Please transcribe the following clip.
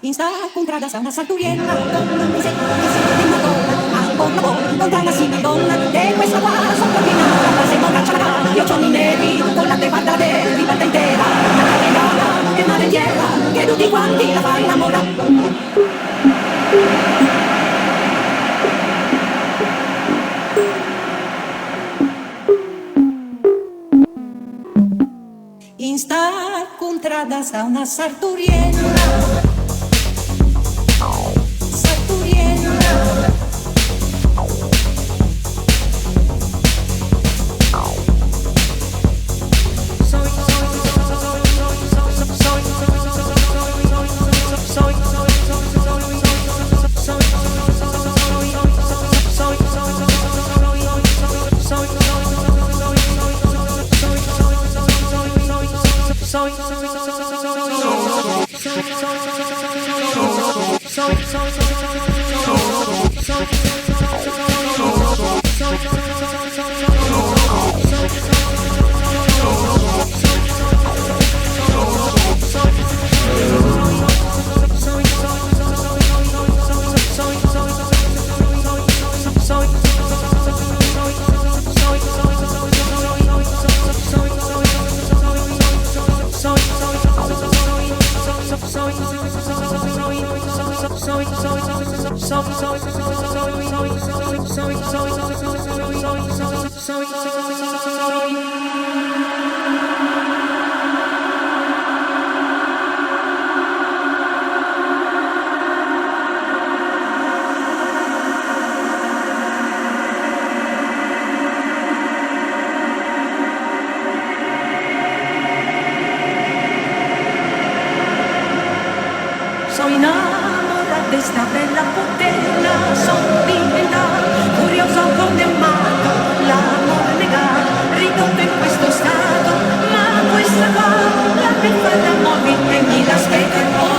Insta contrada sa una sartoriella donna mi sento che si di Madonna ancora incontra una simile donna e questa qua sono combinata ma se non cacciarà io c'ho i neri con la te guarda te ribalta intera una carregata che nave in tierra che tutti quanti la fa innamorare. In sta contrada sa una sartoriella. Sono innamorata di sta bella putella, sono diventata curiosa come un matto, l'amore negato, ridotto in questo stato, ma questa qua la perfetta muovi e mi l'aspetta.